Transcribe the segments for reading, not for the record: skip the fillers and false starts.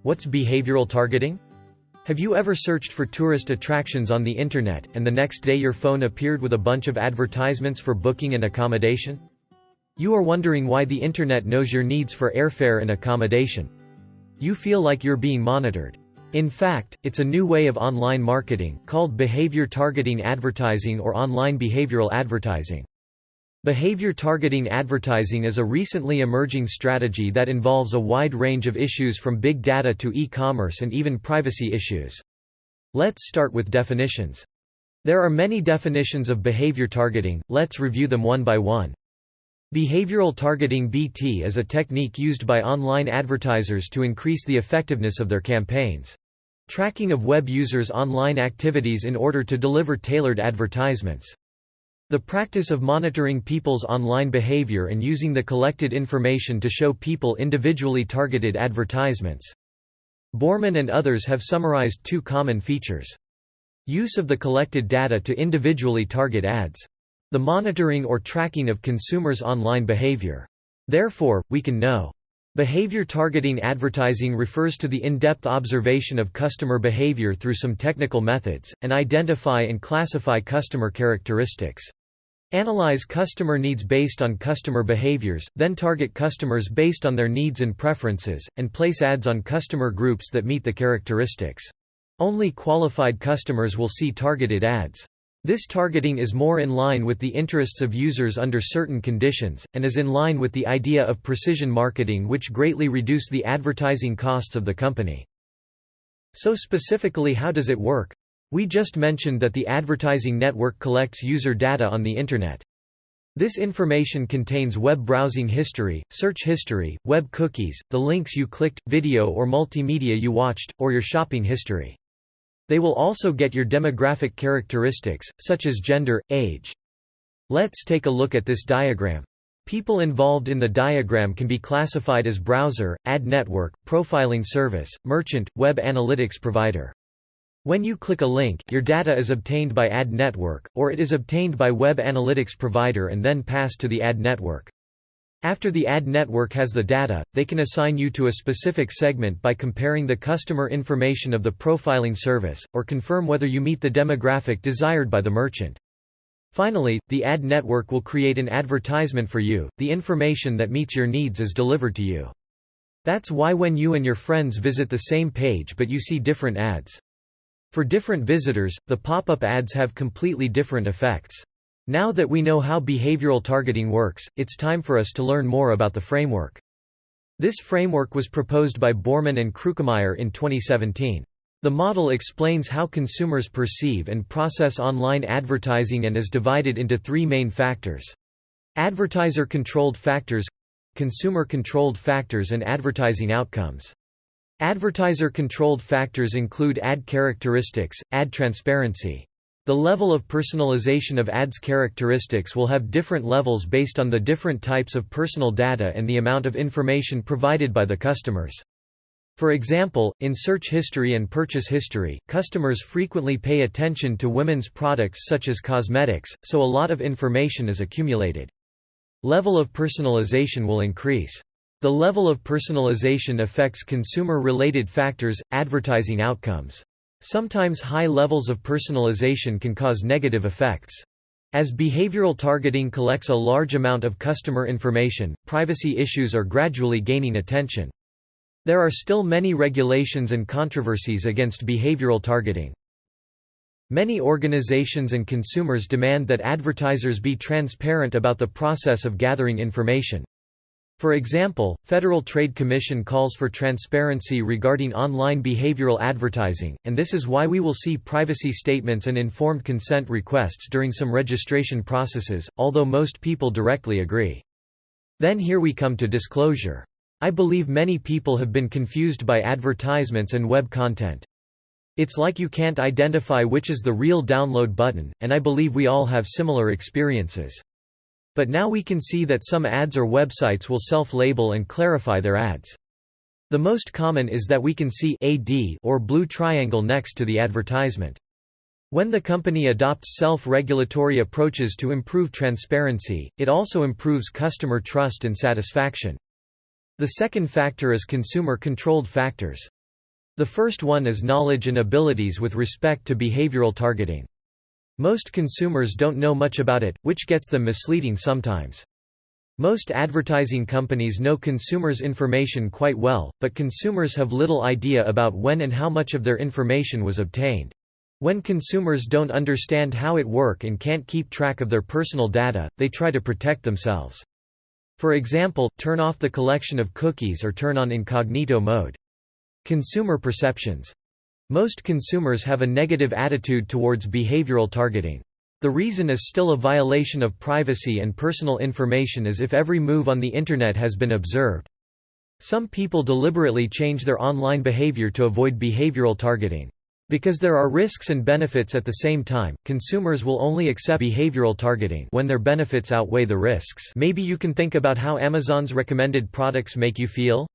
What's behavioral targeting? Have you ever searched for tourist attractions on the internet, and the next day your phone appeared with a bunch of advertisements for booking and accommodation? You are wondering why the internet knows your needs for airfare and accommodation. You feel like you're being monitored. In fact, it's a new way of online marketing, called behavior targeting advertising or online behavioral advertising. Behavior targeting advertising is a recently emerging strategy that involves a wide range of issues from big data to e-commerce and even privacy issues. Let's start with definitions. There are many definitions of behavior targeting, let's review them one by one. Behavioral targeting (BT) is a technique used by online advertisers to increase the effectiveness of their campaigns. Tracking of web users' online activities in order to deliver tailored advertisements. The practice of monitoring people's online behavior and using the collected information to show people individually targeted advertisements. Borman and others have summarized two common features. Use of the collected data to individually target ads. The monitoring or tracking of consumers' online behavior. Therefore, we can know. Behavior targeting advertising refers to the in-depth observation of customer behavior through some technical methods, and identify and classify customer characteristics. Analyze customer needs based on customer behaviors, then target customers based on their needs and preferences, and place ads on customer groups that meet the characteristics. Only qualified customers will see targeted ads. This targeting is more in line with the interests of users under certain conditions, and is in line with the idea of precision marketing, which greatly reduce the advertising costs of the company. So specifically, how does it work? We just mentioned that the advertising network collects user data on the Internet. This information contains web browsing history, search history, web cookies, the links you clicked, video or multimedia you watched, or your shopping history. They will also get your demographic characteristics, such as gender, age. Let's take a look at this diagram. People involved in the diagram can be classified as browser, ad network, profiling service, merchant, web analytics provider. When you click a link, your data is obtained by ad network, or it is obtained by web analytics provider and then passed to the ad network. After the ad network has the data, they can assign you to a specific segment by comparing the customer information of the profiling service, or confirm whether you meet the demographic desired by the merchant. Finally, the ad network will create an advertisement for you. The information that meets your needs is delivered to you. That's why when you and your friends visit the same page but you see different ads. For different visitors, the pop-up ads have completely different effects. Now that we know how behavioral targeting works, it's time for us to learn more about the framework. This framework was proposed by Borman and Krukemeyer in 2017. The model explains how consumers perceive and process online advertising and is divided into three main factors: advertiser-controlled factors, consumer-controlled factors, and advertising outcomes. Advertiser-controlled factors include ad characteristics, ad transparency. The level of personalization of ads characteristics will have different levels based on the different types of personal data and the amount of information provided by the customers. For example, in search history and purchase history, customers frequently pay attention to women's products such as cosmetics, so a lot of information is accumulated. Level of personalization will increase. The level of personalization affects consumer-related factors, advertising outcomes. Sometimes high levels of personalization can cause negative effects. As behavioral targeting collects a large amount of customer information, privacy issues are gradually gaining attention. There are still many regulations and controversies against behavioral targeting. Many organizations and consumers demand that advertisers be transparent about the process of gathering information. For example, Federal Trade Commission calls for transparency regarding online behavioral advertising, and this is why we will see privacy statements and informed consent requests during some registration processes, although most people directly agree. Then here we come to disclosure. I believe many people have been confused by advertisements and web content. It's like you can't identify which is the real download button, and I believe we all have similar experiences. But now we can see that some ads or websites will self-label and clarify their ads. The most common is that we can see AD or blue triangle next to the advertisement. When the company adopts self-regulatory approaches to improve transparency, it also improves customer trust and satisfaction. The second factor is consumer-controlled factors. The first one is knowledge and abilities with respect to behavioral targeting. Most consumers don't know much about it, which gets them misleading sometimes. Most advertising companies know consumers' information quite well, but consumers have little idea about when and how much of their information was obtained. When consumers don't understand how it works and can't keep track of their personal data, they try to protect themselves. For example, turn off the collection of cookies or turn on incognito mode. Consumer perceptions. Most consumers have a negative attitude towards behavioral targeting. The reason is still a violation of privacy and personal information, as if every move on the Internet has been observed. Some people deliberately change their online behavior to avoid behavioral targeting. Because there are risks and benefits at the same time, consumers will only accept behavioral targeting when their benefits outweigh the risks. Maybe you can think about how Amazon's recommended products make you feel?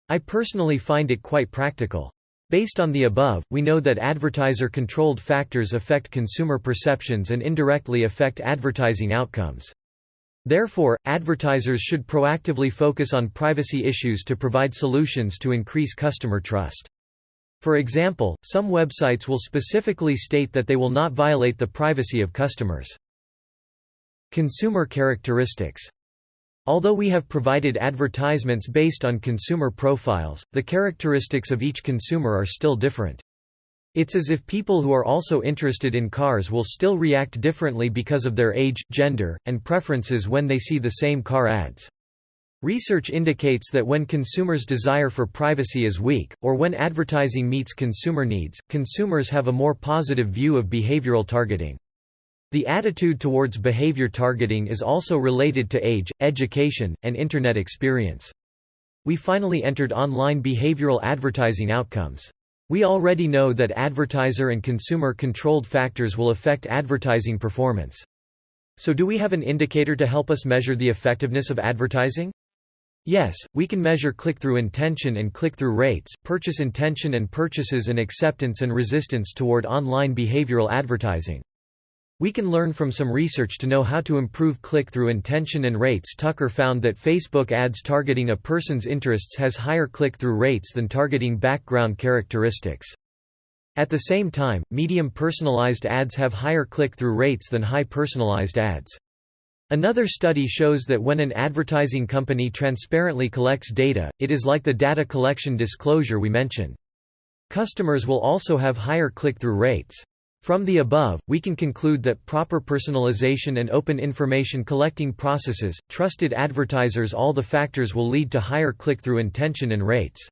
I personally find it quite practical. Based on the above, we know that advertiser-controlled factors affect consumer perceptions and indirectly affect advertising outcomes. Therefore, advertisers should proactively focus on privacy issues to provide solutions to increase customer trust. For example, some websites will specifically state that they will not violate the privacy of customers. Consumer characteristics. Although we have provided advertisements based on consumer profiles, the characteristics of each consumer are still different. It's as if people who are also interested in cars will still react differently because of their age, gender, and preferences when they see the same car ads. Research indicates that when consumers' desire for privacy is weak, or when advertising meets consumer needs, consumers have a more positive view of behavioral targeting. The attitude towards behavior targeting is also related to age, education, and Internet experience. We finally entered online behavioral advertising outcomes. We already know that advertiser and consumer-controlled factors will affect advertising performance. So do we have an indicator to help us measure the effectiveness of advertising? Yes, we can measure click-through intention and click-through rates, purchase intention and purchases, and acceptance and resistance toward online behavioral advertising. We can learn from some research to know how to improve click-through intention and rates. Tucker found that Facebook ads targeting a person's interests has higher click-through rates than targeting background characteristics. At the same time, medium personalized ads have higher click-through rates than high personalized ads. Another study shows that when an advertising company transparently collects data, it is like the data collection disclosure we mentioned. Customers will also have higher click-through rates. From the above, we can conclude that proper personalization and open information collecting processes, trusted advertisers, all the factors will lead to higher click-through intention and rates.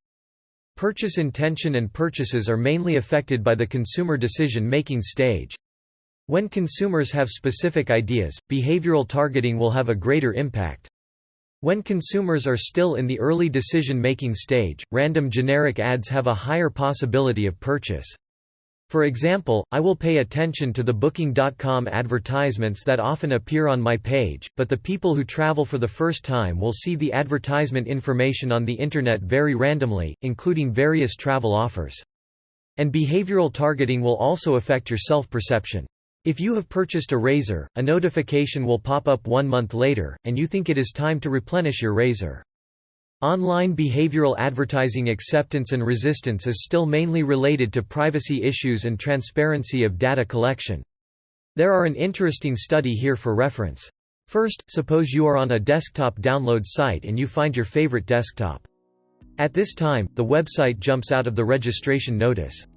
Purchase intention and purchases are mainly affected by the consumer decision-making stage. When consumers have specific ideas, behavioral targeting will have a greater impact. When consumers are still in the early decision-making stage, random generic ads have a higher possibility of purchase. For example, I will pay attention to the Booking.com advertisements that often appear on my page, but the people who travel for the first time will see the advertisement information on the Internet very randomly, including various travel offers. And behavioral targeting will also affect your self-perception. If you have purchased a razor, a notification will pop up 1 month later, and you think it is time to replenish your razor. Online behavioral advertising acceptance and resistance is still mainly related to privacy issues and transparency of data collection. There are an interesting study here for reference. First, suppose you are on a desktop download site and you find your favorite desktop. At this time, the website jumps out of the registration notice.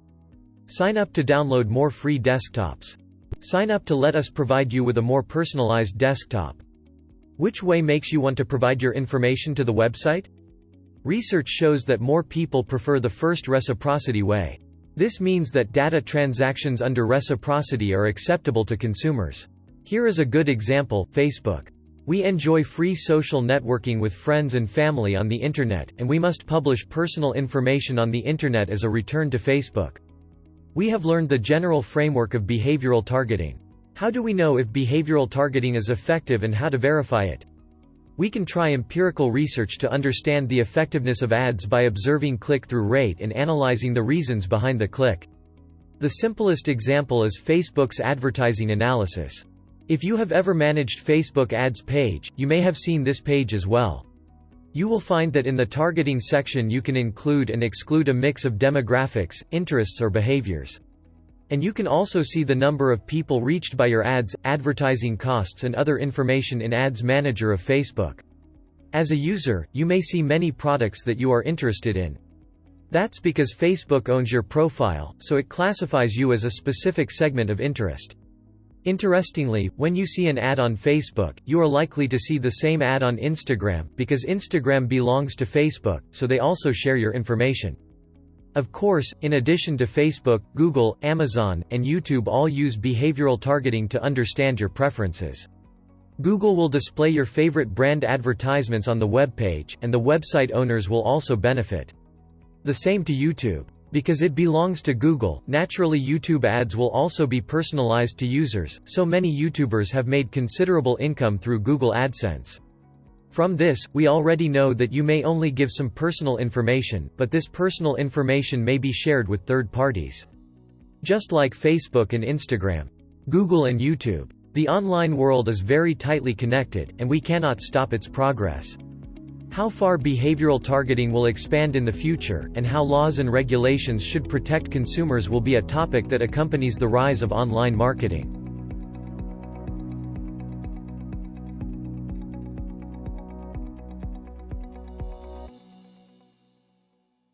Sign up to download more free desktops. Sign up to let us provide you with a more personalized desktop. Which way makes you want to provide your information to the website? Research shows that more people prefer the first reciprocity way. This means that data transactions under reciprocity are acceptable to consumers. Here is a good example: Facebook. We enjoy free social networking with friends and family on the Internet, and we must publish personal information on the Internet as a return to Facebook. We have learned the general framework of behavioral targeting. How do we know if behavioral targeting is effective and how to verify it? We can try empirical research to understand the effectiveness of ads by observing click-through rate and analyzing the reasons behind the click. The simplest example is Facebook's advertising analysis. If you have ever managed Facebook ads page, you may have seen this page as well. You will find that in the targeting section you can include and exclude a mix of demographics, interests or behaviors. And you can also see the number of people reached by your ads, advertising costs and other information in Ads Manager of Facebook. As a user, you may see many products that you are interested in. That's because Facebook owns your profile, so it classifies you as a specific segment of interest. Interestingly, when you see an ad on Facebook, you are likely to see the same ad on Instagram, because Instagram belongs to Facebook, so they also share your information. Of course, in addition to Facebook, Google, Amazon, and YouTube all use behavioral targeting to understand your preferences. Google will display your favorite brand advertisements on the web page, and the website owners will also benefit. The same to YouTube. Because it belongs to Google, naturally YouTube ads will also be personalized to users, so many YouTubers have made considerable income through Google AdSense. From this, we already know that you may only give some personal information, but this personal information may be shared with third parties. Just like Facebook and Instagram, Google and YouTube. The online world is very tightly connected, and we cannot stop its progress. How far behavioral targeting will expand in the future, and how laws and regulations should protect consumers will be a topic that accompanies the rise of online marketing.